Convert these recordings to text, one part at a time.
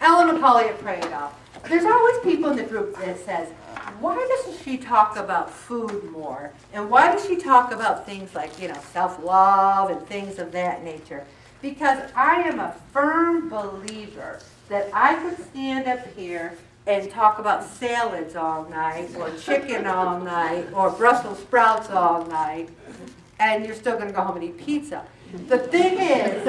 Ellen McCauley at Pray It Up. There's always people in the group that says, why doesn't she talk about food more? And why does she talk about things like, self-love and things of that nature? Because I am a firm believer that I could stand up here and talk about salads all night, or chicken all night, or Brussels sprouts all night, and you're still going to go home and eat pizza. The thing is,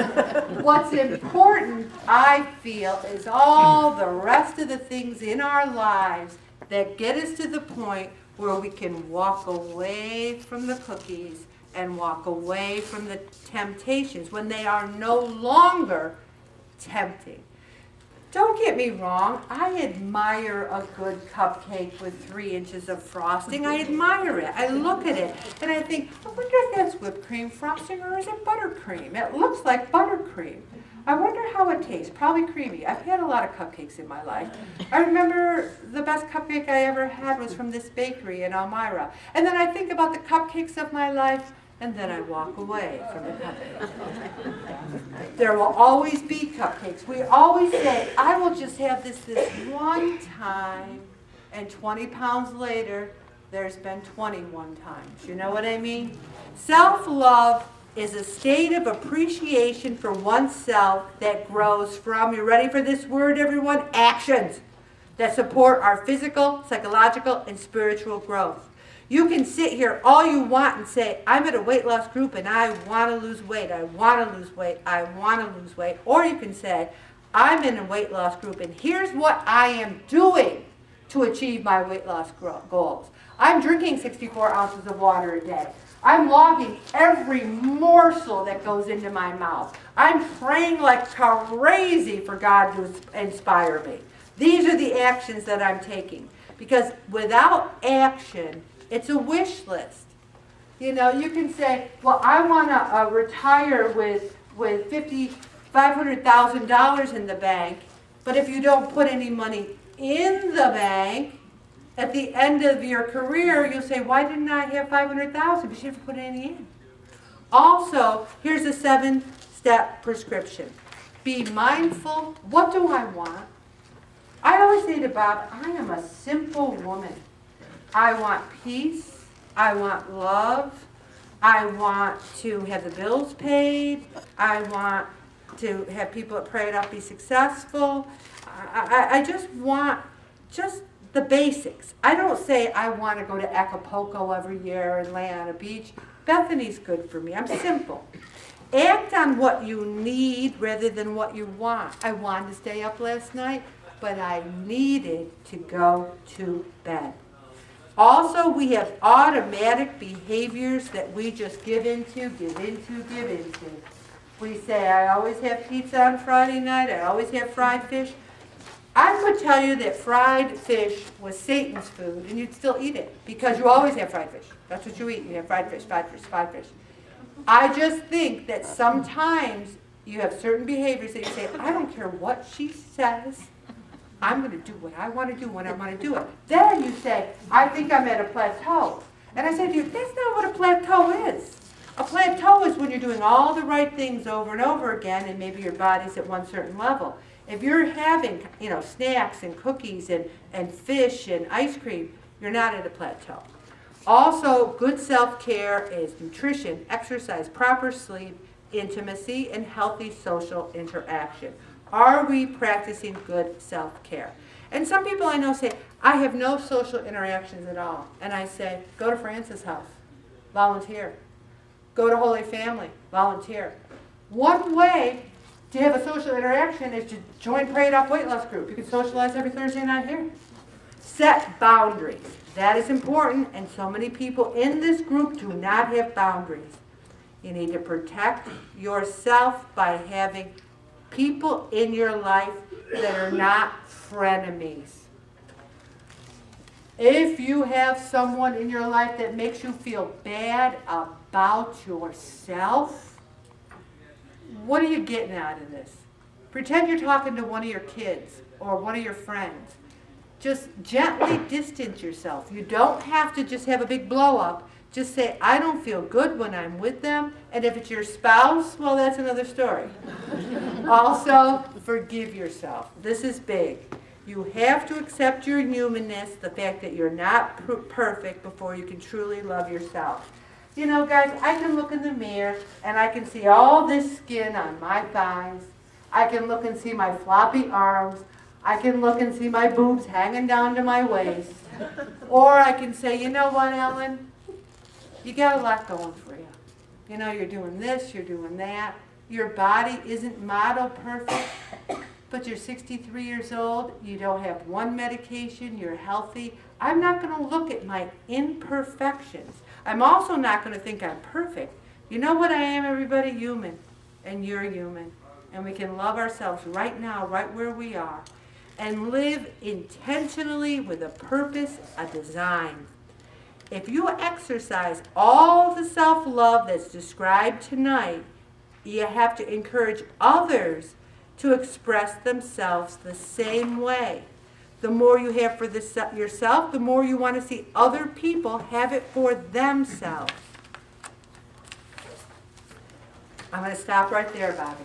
what's important, I feel, is all the rest of the things in our lives that get us to the point where we can walk away from the cookies and walk away from the temptations when they are no longer tempting. Don't get me wrong, I admire a good cupcake with 3 inches of frosting. I admire it. I look at it and I think, I wonder if that's whipped cream frosting or is it buttercream? It looks like buttercream. I wonder how it tastes. Probably creamy. I've had a lot of cupcakes in my life. I remember the best cupcake I ever had was from this bakery in Elmira. And then I think about the cupcakes of my life, and then I walk away from the cupcakes. There will always be cupcakes. We always say, I will just have this one time, and 20 pounds later, there's been 21 times. You know what I mean? Self-love is a state of appreciation for oneself that grows from, you ready for this word, everyone? Actions that support our physical, psychological, and spiritual growth. You can sit here all you want and say, I'm at a weight loss group and I want to lose weight, I want to lose weight, I want to lose weight. Or you can say, I'm in a weight loss group and here's what I am doing to achieve my weight loss goals. I'm drinking 64 ounces of water a day. I'm logging every morsel that goes into my mouth. I'm praying like crazy for God to inspire me. These are the actions that I'm taking. Because without action, it's a wish list. You can say, well, I want to retire with $500,000 in the bank, but if you don't put any money in the bank, at the end of your career, you'll say, why didn't I have $500,000? But you never put any in. Also, here's a 7-step prescription. Be mindful. What do I want? I always say to Bob, I am a simple woman. I want peace. I want love. I want to have the bills paid. I want to have people that pray it up be successful. I just want the basics. I don't say I want to go to Acapulco every year and lay on a beach. Bethany's good for me. I'm simple. Act on what you need rather than what you want. I wanted to stay up last night, but I needed to go to bed. Also, we have automatic behaviors that we just give into. We say, I always have pizza on Friday night. I always have fried fish. I could tell you that fried fish was Satan's food, and you'd still eat it, because you always have fried fish. That's what you eat. You have fried fish, fried fish, fried fish. I just think that sometimes you have certain behaviors that you say, I don't care what she says. I'm going to do what I want to do when I want to do it. Then you say, I think I'm at a plateau. And I say to you, that's not what a plateau is. A plateau is when you're doing all the right things over and over again, and maybe your body's at one certain level. If you're having, snacks and cookies and fish and ice cream, you're not at a plateau. Also, good self-care is nutrition, exercise, proper sleep, intimacy, and healthy social interaction. Are we practicing good self-care? And some people I know say, I have no social interactions at all. And I say, go to Francis' house, volunteer. Go to Holy Family, volunteer. One way to have a social interaction is to join Pray It Up Weight Loss Group. You can socialize every Thursday night here. Set boundaries. That is important, and so many people in this group do not have boundaries. You need to protect yourself by having people in your life that are not frenemies. If you have someone in your life that makes you feel bad about yourself, what are you getting out of this? Pretend you're talking to one of your kids or one of your friends. Just gently distance yourself. You don't have to just have a big blow up. Just say, I don't feel good when I'm with them. And if it's your spouse, well, that's another story. Also, forgive yourself. This is big. You have to accept your humanness, the fact that you're not perfect before you can truly love yourself. You know, guys, I can look in the mirror and I can see all this skin on my thighs. I can look and see my floppy arms. I can look and see my boobs hanging down to my waist. Or I can say, you know what, Ellen? You got a lot going for you. You know, you're doing this, you're doing that. Your body isn't model perfect, but you're 63 years old. You don't have one medication. You're healthy. I'm not going to look at my imperfections. I'm also not going to think I'm perfect. You know what I am, everybody? Human. And you're human. And we can love ourselves right now, right where we are. And live intentionally with a purpose, a design. If you exercise all the self-love that's described tonight, you have to encourage others to express themselves the same way. The more you have for yourself, the more you want to see other people have it for themselves. I'm going to stop right there, Bobby.